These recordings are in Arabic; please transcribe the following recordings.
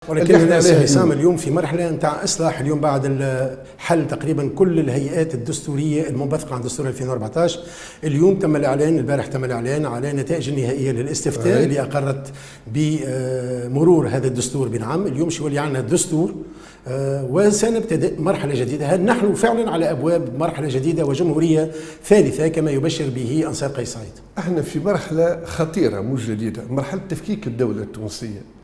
ولكن الناس حسام اليوم في مرحله نتاع اصلاح. اليوم بعد حل تقريبا كل الهيئات الدستوريه المنبثقه عن دستور 2014، اليوم تم الاعلان، البارح تم الاعلان على النتائج النهائيه للاستفتاء اللي اقرت بمرور هذا الدستور بنعم. اليوم شو اللي عندنا الدستور وسنبتدئ مرحله جديده. هل نحن فعلا على ابواب مرحله جديده وجمهوريه ثالثه كما يبشر به انصار قيس سعيد؟ احنا في مرحله خطيره مش جديده، مرحله تفكيك الدوله التونسيه.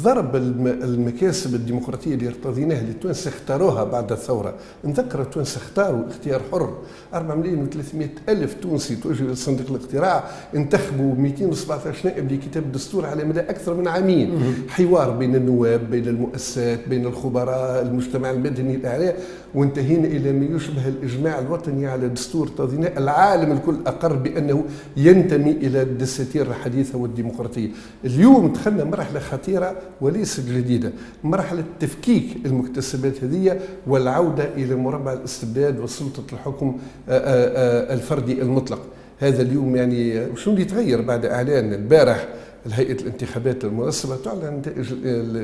ضرب المكاسب الديمقراطيه اللي ارتضيناها اللي التوانسه اختاروها بعد الثوره. نذكر التوانسه اختاروا اختيار حر، 4,300,000 تونسي توجهوا لصندوق الاقتراع، انتخبوا 217 نائب لكتاب الدستور على مدى اكثر من عامين. حوار بين النواب، بين المؤسسات، بين الخبراء، المجتمع المدني، الاعلام، وانتهينا الى ما يشبه الاجماع الوطني على دستور ارتضيناه. العالم الكل اقر بانه ينتمي الى الدساتير الحديثه والديمقراطيه. اليوم دخلنا مرحله خطيره وليست جديدة، مرحلة تفكيك المكتسبات هذه والعودة إلى مربع الاستبداد وسلطة الحكم الفردي المطلق. هذا اليوم يعني شو اللي يتغير بعد إعلان البارح الهيئة الانتخابات المنظمة تعلن نتائج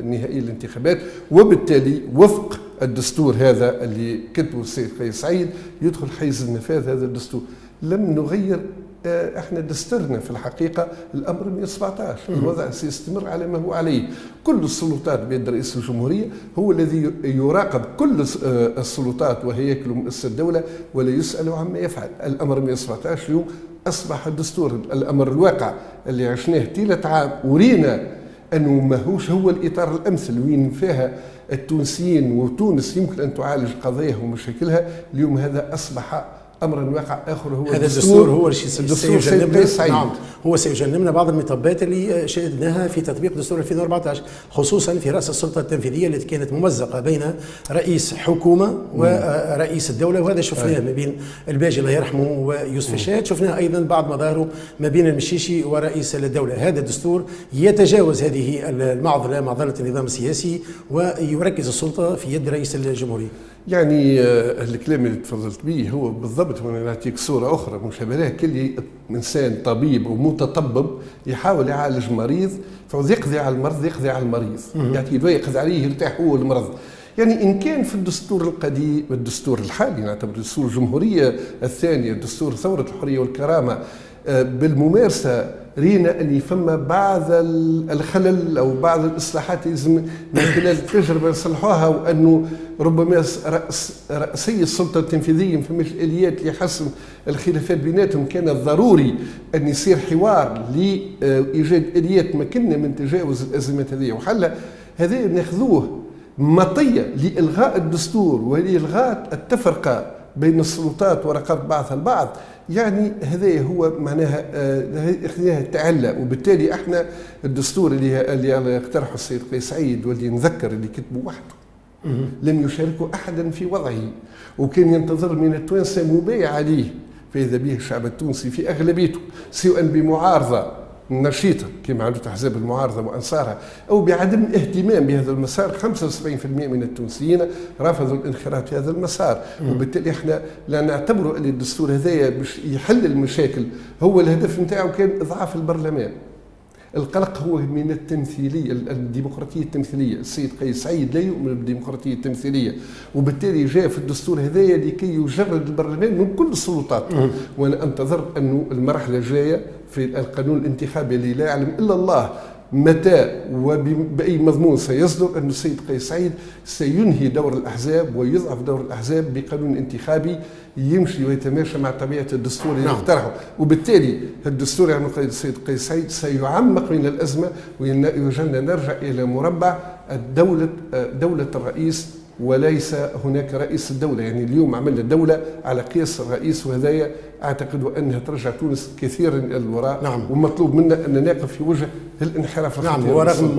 نهائية الانتخابات، وبالتالي وفق الدستور هذا اللي كتبه السيد قيس سعيد يدخل حيز النفاذ هذا الدستور. لم نغير احنا دستورنا في الحقيقه الامر 117، الوضع سيستمر على ما هو عليه. كل السلطات بيد رئيس الجمهوريه، هو الذي يراقب كل السلطات وهياكل مؤسسات الدوله ولا يسال عما يفعل. الامر 117 اليوم اصبح الدستور، الامر الواقع اللي عشناه طيله عام ورينا انه ماهوش هو الاطار الامثل وين فيها التونسيين وتونس يمكن ان تعالج قضاياها ومشاكلها. اليوم هذا اصبح امرا واقع اخر، هو هذا الدستور هو اللي سيجنبنا. نعم، هو سيجنبنا بعض المطبات اللي شهدناها في تطبيق دستور 2014، خصوصا في راس السلطه التنفيذيه التي كانت ممزقه بين رئيس حكومه ورئيس الدوله، وهذا شفناه ما بين الباجي الله يرحمه ويوسف الشاهد، شفناه ايضا بعض مظاهره ما بين المشيشي ورئيس الدوله. هذا الدستور يتجاوز هذه المعضله، معضله النظام السياسي، ويركز السلطه في يد رئيس الجمهوريه. يعني الكلام اللي تفضلت به هو بالضبط، وانا نعطيك صوره اخرى مشابهه. كل انسان طبيب ومتطبب يحاول يعالج مريض، فعاوز يقضي على المرض، يقضي على المريض، يعطيه دواء يقضي عليه يرتاح هو المرض. يعني ان كان في الدستور القديم، الدستور الحالي نعتبر دستور الجمهوريه الثانيه، دستور ثوره الحريه والكرامه، بالممارسه رينا ان فما بعض الخلل او بعض الاصلاحات لازم من خلال التجربه نصلحوها، وانه ربما رأسي السلطه التنفيذيه ما فماش اليات اللي يحسن الخلافات بيناتهم. كان ضروري ان يصير حوار لايجاد اليات مكنه من تجاوز الازمات هذه وحلها. هذا ناخذوه مطيه لالغاء الدستور ولالغاء التفرقه بين السلطات ورقابه بعضها البعض. يعني هذا هو معناها خليها تعلق. وبالتالي احنا الدستور اللي اقترحه السيد قيس سعيد واللي نذكر اللي كتبه وحده لم يشاركه احدا في وضعه، وكان ينتظر من التوانسه مبايع عليه، فاذا به الشعب التونسي في اغلبيته سواء بمعارضه نشيطه كما عادت احزاب المعارضه وانصارها او بعدم الاهتمام بهذا المسار. 75% من التونسيين رفضوا الانخراط في هذا المسار. وبالتالي احنا لا نعتبر ان الدستور هذايا باش يحل المشاكل، هو الهدف نتاعو كان اضعاف البرلمان. القلق هو من التمثيليه، الديمقراطيه التمثيليه. السيد قيس سعيد لا يؤمن بالديمقراطيه التمثيليه، وبالتالي جاء في الدستور هذايا لكي يجرد البرلمان من كل السلطات. وانا انتظر انه المرحله الجايه في القانون الانتخابي اللي لا يعلم الا الله متى وبأي مضمون سيصدر، أن السيد قيس سعيد سينهي دور الأحزاب ويضعف دور الأحزاب بقانون انتخابي يمشي ويتماشى مع طبيعة الدستور اللي اقترحه. وبالتالي الدستور يعني السيد قيس سعيد سيعمق من الأزمة ويجعلنا نرجع إلى مربع دولة الرئيس وليس هناك رئيس الدولة. يعني اليوم عملنا دولة على قياس الرئيس، وهذايا أعتقد أنها ترجع تونس كثيرا إلى الوراء. نعم. ومطلوب منا أن نقف في وجه الانحراف. نعم. ورغم